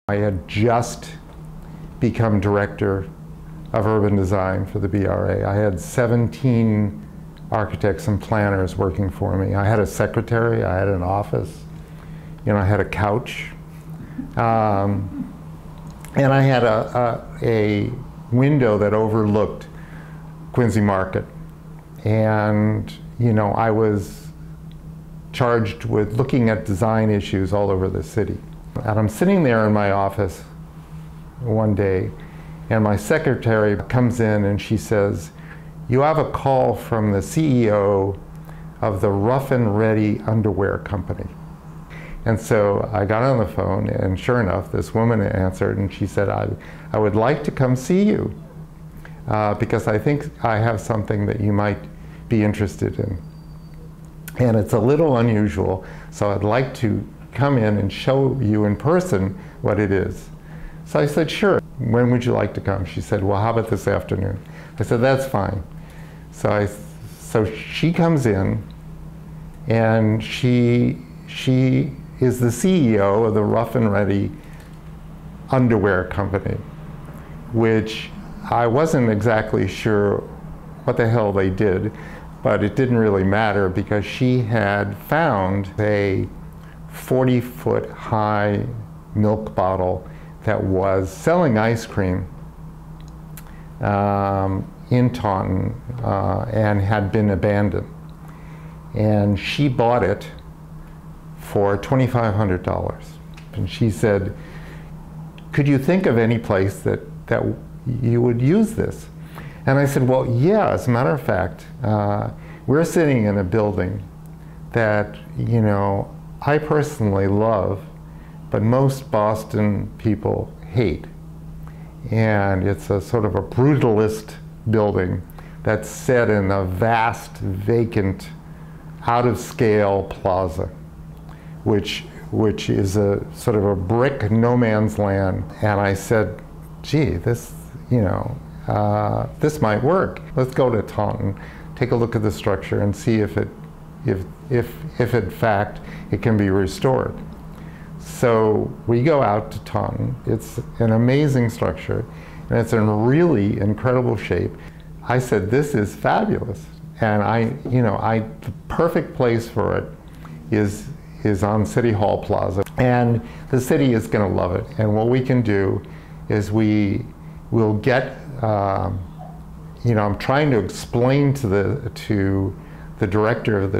I had just become director of urban design for the BRA. I had 17 architects and planners working for me. I had a secretary, I had an office, I had a couch. And I had a window that overlooked Quincy Market. And, I was charged with looking at design issues all over the city. And I'm sitting there in my office one day, and my secretary comes in and she says, "You have a call from the CEO of the Rough and Ready Underwear Company." And so I got on the phone, and sure enough, this woman answered, and she said, I would like to come see you because I think I have something that you might be interested in. And it's a little unusual, so I'd like to come in and show you in person what it is. So I said, sure. When would you like to come? She said, well, how about this afternoon? I said, that's fine. So she comes in, and she is the CEO of the Rough and Ready Underwear Company, which I wasn't exactly sure what the hell they did, but it didn't really matter because she had found a 40-foot high milk bottle that was selling ice cream in Taunton and had been abandoned. And she bought it for $2,500. And she said, could you think of any place that you would use this? And I said, well, yeah, as a matter of fact, we're sitting in a building that, I personally love, but most Boston people hate. And it's a sort of a brutalist building that's set in a vast, vacant, out-of-scale plaza, which is a sort of a brick no man's land. And I said, gee, this might work. Let's go to Taunton, take a look at the structure and see if in fact it can be restored. So we go out to Taunton. It's an amazing structure, and it's in really incredible shape. I said, this is fabulous. And the perfect place for it is on City Hall Plaza. And the city is gonna love it. And what we can do is we'll get, I'm trying to explain to the director of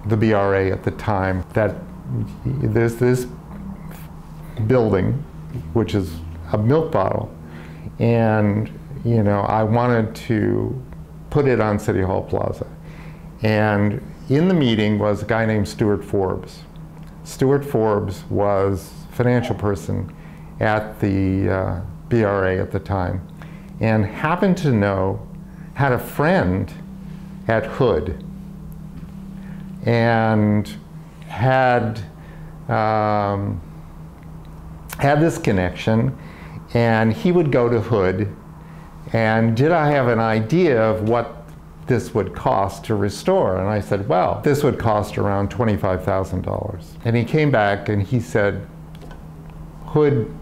the BRA at the time that there's this building, which is a milk bottle, and I wanted to put it on City Hall Plaza. And in the meeting was a guy named Stuart Forbes. Stuart Forbes was a financial person at the BRA at the time, and happened to had a friend at Hood, and had this connection, and he would go to Hood, and did I have an idea of what this would cost to restore? And I said, well, this would cost around $25,000. And he came back and he said, Hood,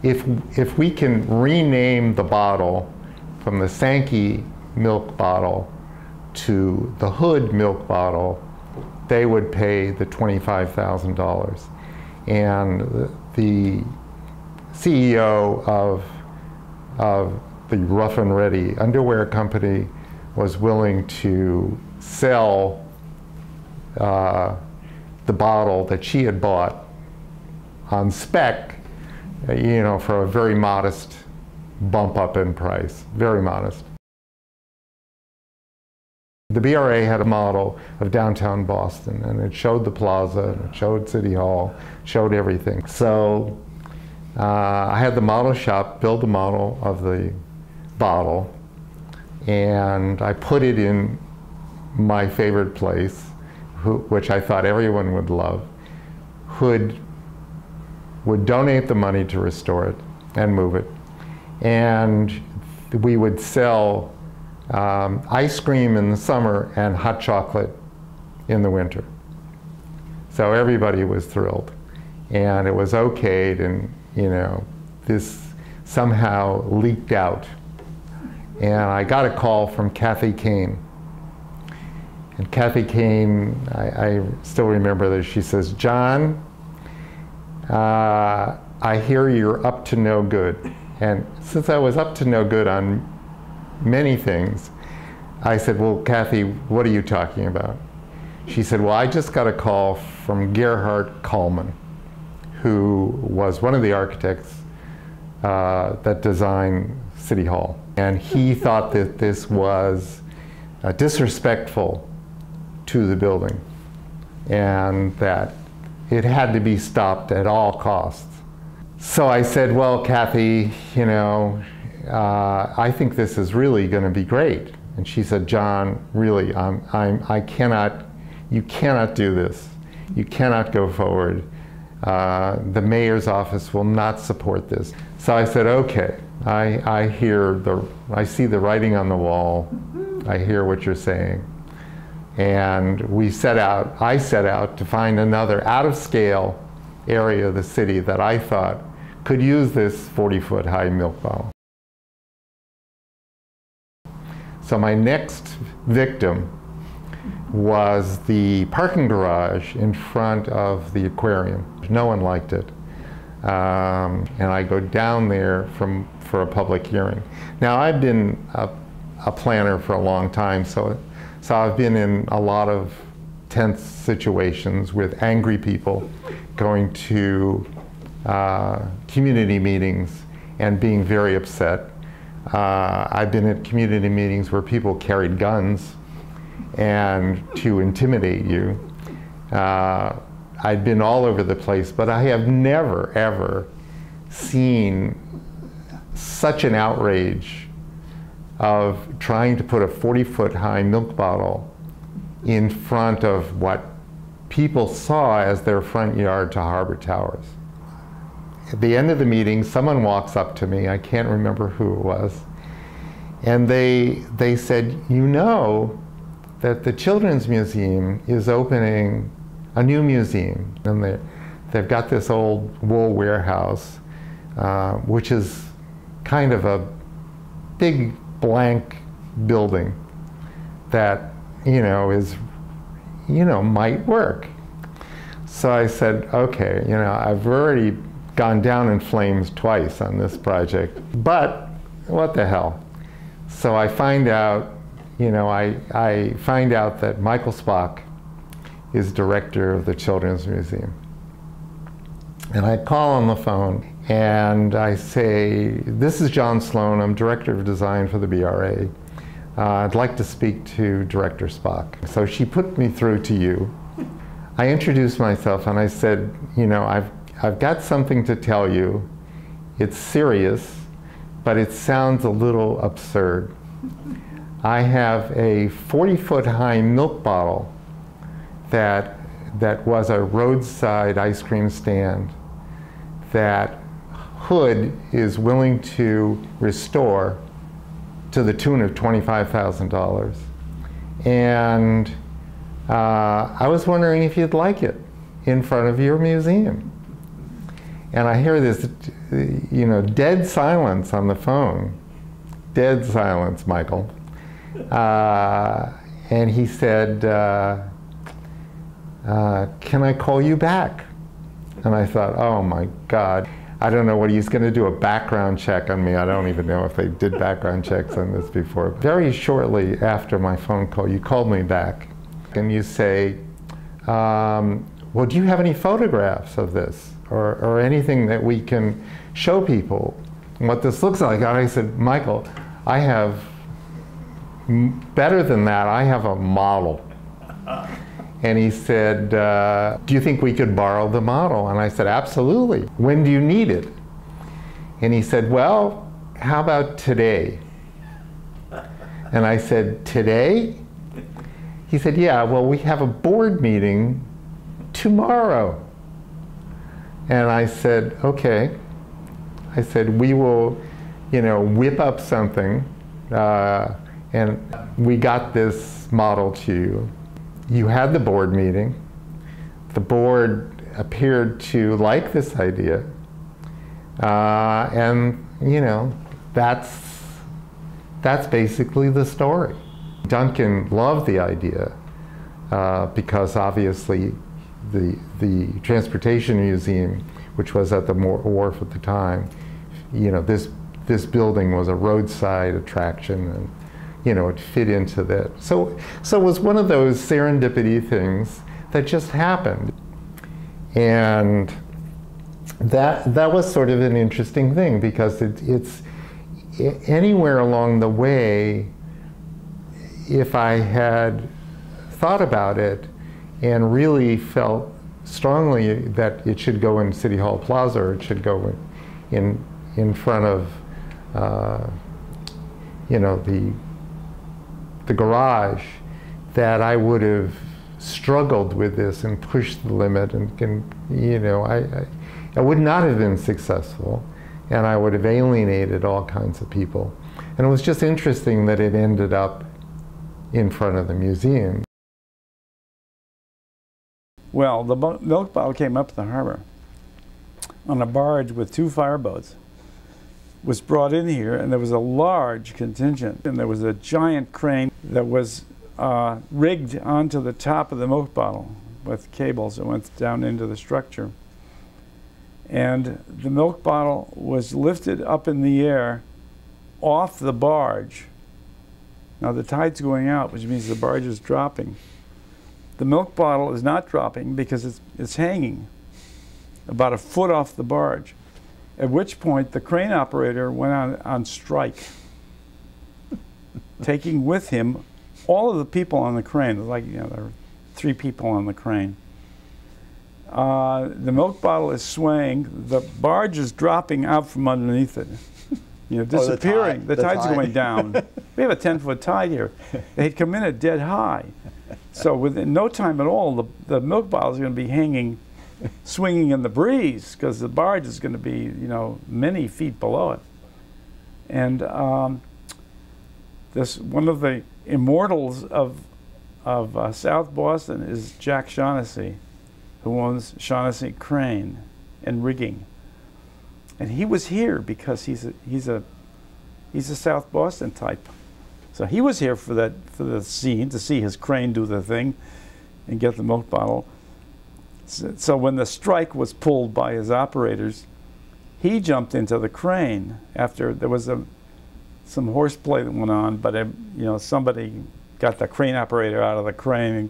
if we can rename the bottle from the Sankey milk bottle to the Hood milk bottle, they would pay the $25,000. And the CEO of the Rough and Ready Underwear Company was willing to sell the bottle that she had bought on spec, for a very modest bump up in price, very modest. The BRA had a model of downtown Boston, and it showed the plaza, and it showed City Hall, showed everything. So I had the model shop build the model of the bottle, and I put it in my favorite place, which I thought everyone would love. Hood would donate the money to restore it and move it. And we would sell ice cream in the summer and hot chocolate in the winter. So everybody was thrilled. and it was okayed, and this somehow leaked out. And I got a call from Kathy Kane. And Kathy Kane, I still remember this, she says, "John, I hear you're up to no good." And since I was up to no good on many things, I said, "Well, Kathy, what are you talking about?" She said, "Well, I just got a call from Gerhard Kallman, who was one of the architects that designed City Hall. And he thought that this was disrespectful to the building and that it had to be stopped at all costs." So I said, "Well, Kathy, I think this is really going to be great." And she said, "John, really, you cannot do this. You cannot go forward. The mayor's office will not support this." So I said, "Okay, I see the writing on the wall. I hear what you're saying." And I set out to find another out-of-scale area of the city that I thought could use this 40-foot high milk bottle. So my next victim was the parking garage in front of the aquarium. No one liked it. And I go down there for a public hearing. Now, I've been a planner for a long time, so I've been in a lot of tense situations with angry people going to community meetings and being very upset. I've been at community meetings where people carried guns and to intimidate you. I've been all over the place, but I have never, ever seen such an outrage of trying to put a 40-foot high milk bottle in front of what people saw as their front yard to Harbor Towers. At the end of the meeting, someone walks up to me, I can't remember who it was, and they said, "You know that the Children's Museum is opening a new museum, and they've got this old wool warehouse, which is kind of a big blank building that might work." So I said, "Okay, I've already gone down in flames twice on this project, but what the hell?" So I find out, I find out that Michael Spock is director of the Children's Museum. And I call on the phone and I say, "This is John Sloan, I'm director of design for the BRA. I'd like to speak to Director Spock." So she put me through to you. I introduced myself and I said, I've got something to tell you. It's serious, but it sounds a little absurd. I have a 40-foot high milk bottle that was a roadside ice cream stand that Hood is willing to restore to the tune of $25,000. And I was wondering if you'd like it in front of your museum. And I hear this, dead silence on the phone. Dead silence, Michael. And he said, "Can I call you back?" And I thought, oh my God. I don't know what he's going to do, a background check on me. I don't even know if they did background checks on this before. Very shortly after my phone call, you called me back and you say, "Well, do you have any photographs of this or anything that we can show people what this looks like?" And I said, "Michael, I have better than that. I have a model." And he said, "Do you think we could borrow the model?" And I said, "Absolutely. When do you need it?" And he said, "Well, how about today?" And I said, "Today?" He said, "Yeah, well, we have a board meeting tomorrow." And I said, "Okay." I said, "We will, whip up something, and we got this model to you. You had the board meeting. The board appeared to like this idea. And, you know, that's basically the story. Duncan loved the idea because obviously the Transportation Museum, which was at the wharf at the time, you know, this building was a roadside attraction, and you know, it fit into that. So it was one of those serendipity things that just happened. And that was sort of an interesting thing, because it's anywhere along the way, if I had thought about it and really felt strongly that it should go in City Hall Plaza, or it should go in front of you know, the garage, that I would have struggled with this and pushed the limit, and you know, I would not have been successful, and I would have alienated all kinds of people. And it was just interesting that it ended up in front of the museum. Well, the milk bottle came up the harbor on a barge with 2 fireboats. Was brought in here, and there was a large contingent, and there was a giant crane that was rigged onto the top of the milk bottle with cables that went down into the structure. And the milk bottle was lifted up in the air off the barge. Now the tide's going out, which means the barge is dropping. The milk bottle is not dropping because it's hanging about a foot off the barge. At which point the crane operator went on strike, taking with him all of the people on the crane. Like, you know, there were 3 people on the crane. The milk bottle is swaying. The barge is dropping out from underneath it, you know, disappearing. The tide's going down. We have a 10-foot tide here. They'd come in at dead high. So within no time at all, the milk bottle is going to be hanging, swinging in the breeze, because the barge is going to be, you know, many feet below it. And this one of the immortals of South Boston is Jack Shaughnessy, who owns Shaughnessy Crane and Rigging. And he was here because he's a South Boston type. So he was here for the scene, to see his crane do the thing and get the milk bottle. So when the strike was pulled by his operators, he jumped into the crane after there was some horseplay that went on, but you know, somebody got the crane operator out of the crane and,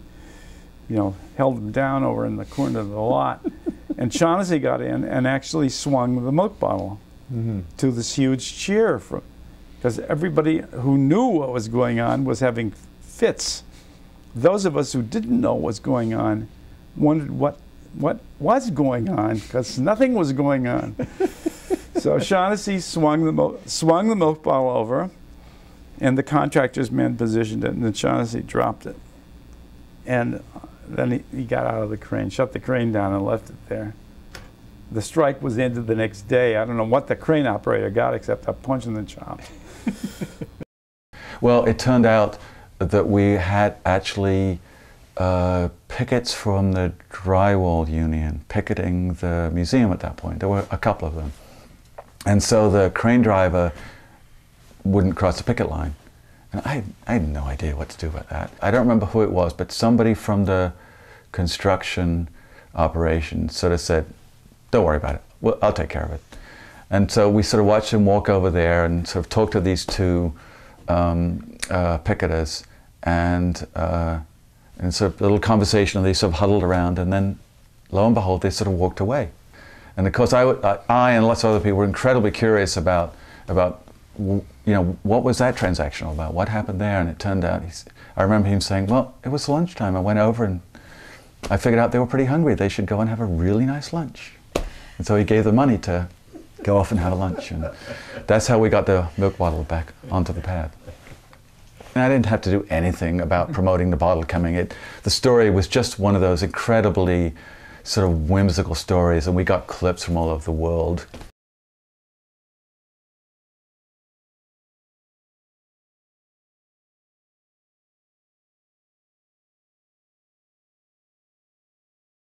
you know, held him down over in the corner of the lot. And Shaughnessy got in and actually swung the milk bottle to this huge cheer, because everybody who knew what was going on was having fits. Those of us who didn't know what was going on wondered what was going on, because nothing was going on. So Shaughnessy swung the milk bottle over, and the contractor's men positioned it, and then Shaughnessy dropped it. And then he got out of the crane, shut the crane down, and left it there. The strike was ended the next day. I don't know what the crane operator got except a punch in the chops. Well, it turned out that we had actually pickets from the drywall union picketing the museum at that point. There were a couple of them. And so the crane driver wouldn't cross the picket line. And I had no idea what to do about that. I don't remember who it was, but somebody from the construction operation sort of said, "Don't worry about it. Well, I'll take care of it." And so we sort of watched him walk over there and sort of talk to these 2 picketers, and sort of a little conversation, and they sort of huddled around, and then lo and behold, they sort of walked away. And of course, I and lots of other people were incredibly curious about you know, what was that transaction all about? What happened there? And it turned out, I remember him saying, "Well, it was lunchtime. I went over and I figured out they were pretty hungry. They should go and have a really nice lunch." And so he gave them money to go off and have a lunch. And that's how we got the milk bottle back onto the pad. And I didn't have to do anything about promoting the bottle coming. The story was just one of those incredibly sort of whimsical stories, and we got clips from all over the world.